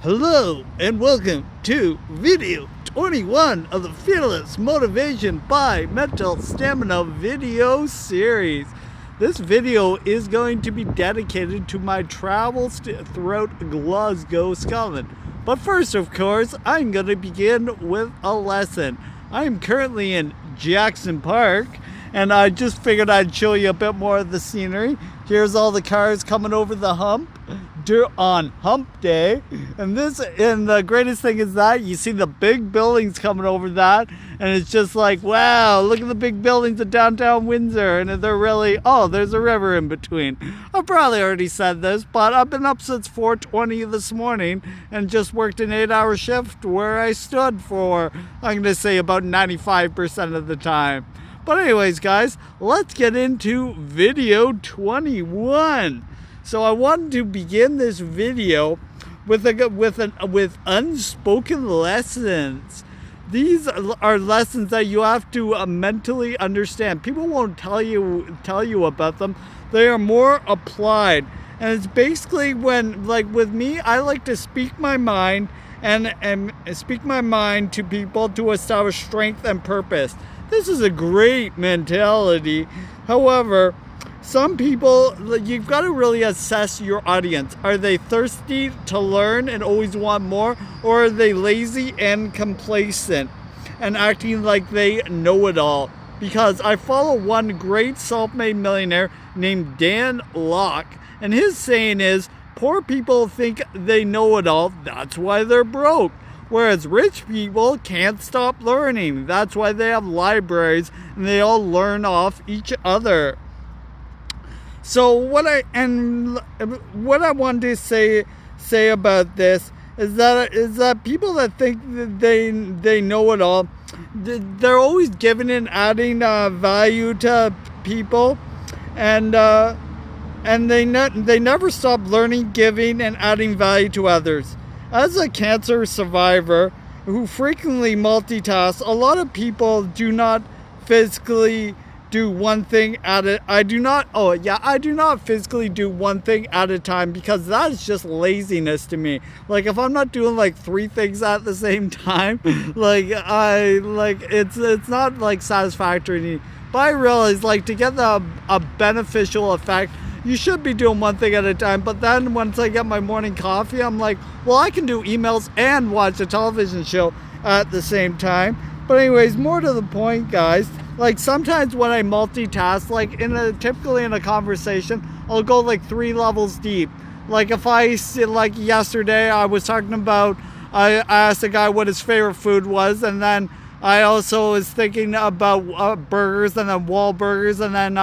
Hello and welcome to video 21 of the Fearless Motivation by Mental Stamina video series. This video is going to be dedicated to my travels throughout Glasgow, Scotland. But first, of course, I'm going to begin with a lesson. I am currently in Jackson Park, and I just figured I'd show you a bit more of the scenery. Here's all the cars coming over the hump on hump day, and the greatest thing is that you see the big buildings coming over that, and it's just like, wow, look at the big buildings of downtown Windsor, and they're really, oh, there's a river in between. I've probably already said this, but I've been up since 4:20 this morning and just worked an 8-hour shift where I stood for, I'm gonna say, about 95% of the time. But anyways, guys, let's get into video 21. So I wanted to begin this video with unspoken lessons. These are lessons that you have to mentally understand. People won't tell you about them. They are more applied, and it's basically when, like with me, I like to speak my mind and speak my mind to people to establish strength and purpose. This is a great mentality. However, some people, you've got to really assess your audience. Are they thirsty to learn and always want more? Or are they lazy and complacent and acting like they know it all? Because I follow one great self-made millionaire named Dan Locke, and his saying is, poor people think they know it all, that's why they're broke. Whereas rich people can't stop learning. That's why they have libraries and they all learn off each other. So what I wanted to say about this is that people that think that they know it all, they're always giving and adding value to people, and they never stop learning, giving, and adding value to others. As a cancer survivor who frequently multitasks, a lot of people do not physically do one thing at a I do not physically do one thing at a time, because that is just laziness to me. Like, if I'm not doing like 3 things at the same time, it's not like satisfactory to me. But I realize, like, to get a beneficial effect, you should be doing one thing at a time. But then once I get my morning coffee, I'm like, well, I can do emails and watch a television show at the same time. But anyways, more to the point, guys, like sometimes when I multitask, like typically in a conversation, I'll go like 3 levels deep. Like if I see, like yesterday, I was talking about, I asked a guy what his favorite food was, and then I also was thinking about burgers, and then Wahlburgers, and then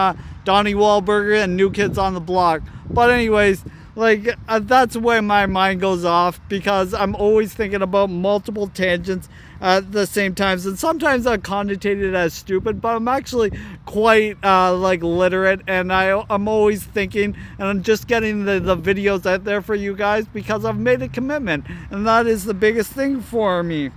Donnie Wahlberger and New Kids on the Block. But anyways, like that's where my mind goes off, because I'm always thinking about multiple tangents at the same time. And sometimes I'm connotated as stupid, but I'm actually quite like literate, and I'm always thinking, and I'm just getting the videos out there for you guys because I've made a commitment, and that is the biggest thing for me.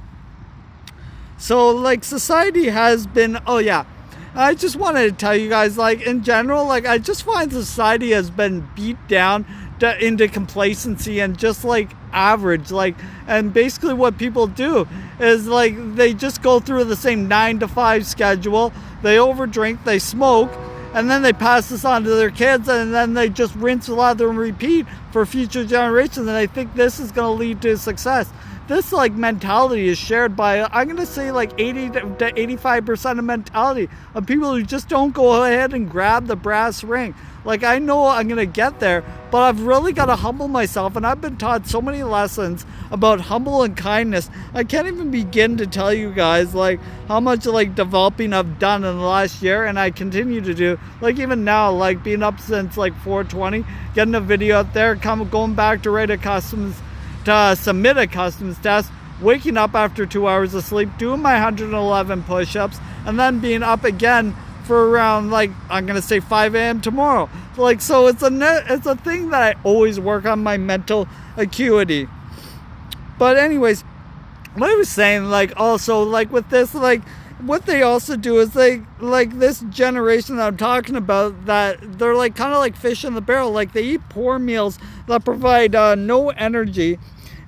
So like society has been, I just wanted to tell you guys, like in general, like I just find society has been beat down into complacency and just like average, like, and basically what people do is like they just go through the same 9-to-5 schedule, they overdrink, they smoke, and then they pass this on to their kids, and then they just rinse, lather, and repeat for future generations, and I think this is going to lead to success. This like mentality is shared by, I'm going to say, like 80 to 85% of mentality of people who just don't go ahead and grab the brass ring. Like, I know I'm going to get there, but I've really got to humble myself, and I've been taught so many lessons about humble and kindness. I can't even begin to tell you guys like how much like developing I've done in the last year, and I continue to do. Like even now, like being up since like 4:20, getting a video out there, going back to write a customs, to submit a customs test, waking up after 2 hours of sleep, doing my 111 push-ups, and then being up again for around, like, I'm gonna say 5 a.m. tomorrow. Like, so it's a thing that I always work on, my mental acuity. But anyways, what I was saying, like, also, like with this, like what they also do is they, like this generation that I'm talking about, that they're like kind of like fish in the barrel. Like they eat poor meals that provide no energy,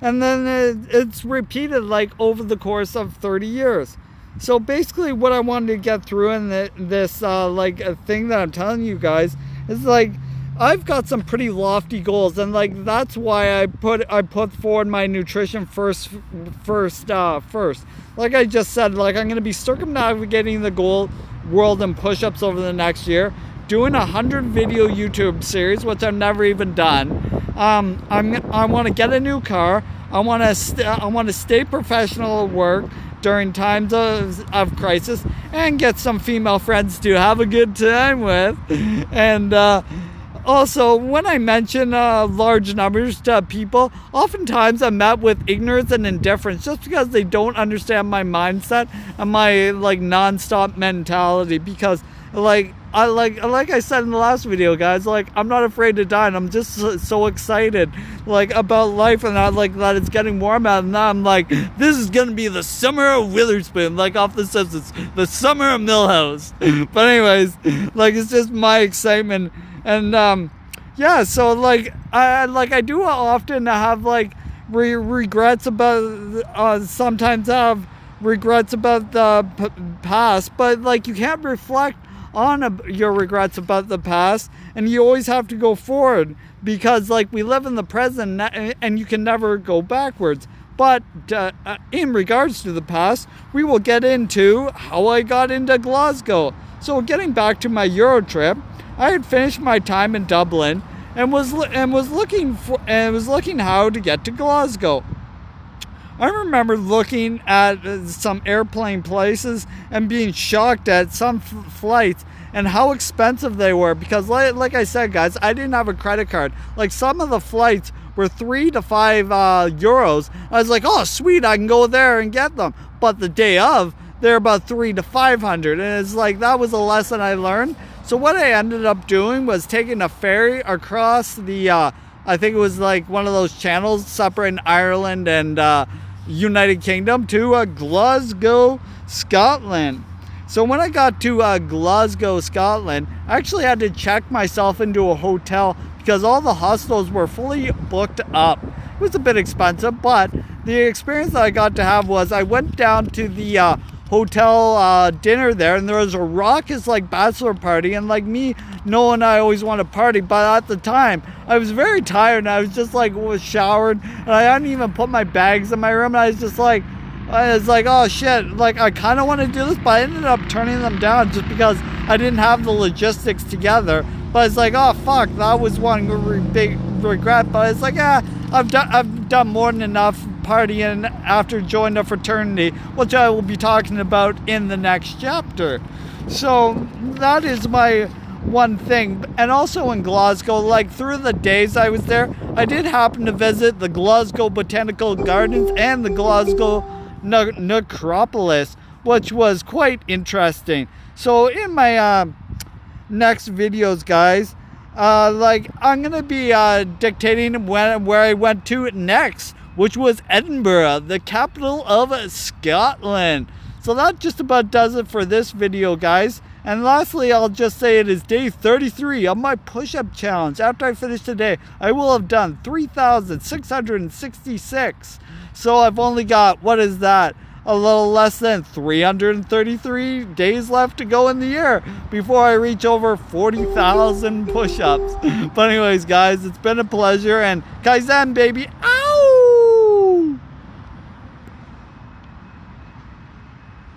and then it's repeated like over the course of 30 years. So basically what I wanted to get through in this like a thing that I'm telling you guys is like, I've got some pretty lofty goals, and like that's why I put forward my nutrition first. Like I just said, like I'm gonna be circumnavigating the world in push-ups over the next year, doing 100 video YouTube series, which I've never even done. I want to get a new car. I want to stay professional at work during times of crisis, and get some female friends to have a good time with, and. Also, when I mention large numbers to people, oftentimes I'm met with ignorance and indifference just because they don't understand my mindset and my like nonstop mentality. Because like I said in the last video, guys, like I'm not afraid to die, and I'm just so excited like about life, and I like that it's getting warm out, and now I'm like, this is gonna be the summer of Witherspoon, like off the Simpsons, the summer of Millhouse. But anyways, like it's just my excitement. And yeah, so like I do often have like regrets about sometimes have regrets about the past, but like you can't reflect on your regrets about the past, and you always have to go forward, because like we live in the present and you can never go backwards. But in regards to the past, we will get into how I got into Glasgow. So getting back to my Euro trip, I had finished my time in Dublin and was looking how to get to Glasgow. I remember looking at some airplane places and being shocked at some flights and how expensive they were, because like I said, guys, I didn't have a credit card. Like some of the flights were 3 to 5 euros. I was like, oh sweet, I can go there and get them. But the day of, they're about 300 to 500, and it's like that was a lesson I learned. So what I ended up doing was taking a ferry across the, I think it was like one of those channels separating Ireland and United Kingdom, to Glasgow, Scotland. So when I got to Glasgow, Scotland, I actually had to check myself into a hotel because all the hostels were fully booked up. It was a bit expensive, but the experience that I got to have was I went down to the hotel dinner there, and there was a raucous like bachelor party, and like me knowing I always want to party, but at the time I was very tired and I was just like was showered, and I hadn't even put my bags in my room, and I was like, oh shit, like I kind of want to do this, but I ended up turning them down just because I didn't have the logistics together. But it's like, oh fuck, that was one big regret. But it's like, yeah, I've done more than enough partying after joining a fraternity, which I will be talking about in the next chapter. So that is my one thing. And also in Glasgow, like through the days I was there, I did happen to visit the Glasgow Botanical Gardens and the Glasgow Necropolis, which was quite interesting. So in my next videos, guys, like I'm gonna be dictating where I went to next, which was Edinburgh, the capital of Scotland. So that just about does it for this video, guys. And lastly, I'll just say it is day 33 of my push-up challenge. After I finish today, I will have done 3,666. So I've only got, what is that? A little less than 333 days left to go in the year before I reach over 40,000 push-ups. But anyways, guys, it's been a pleasure, and Kaizen, baby.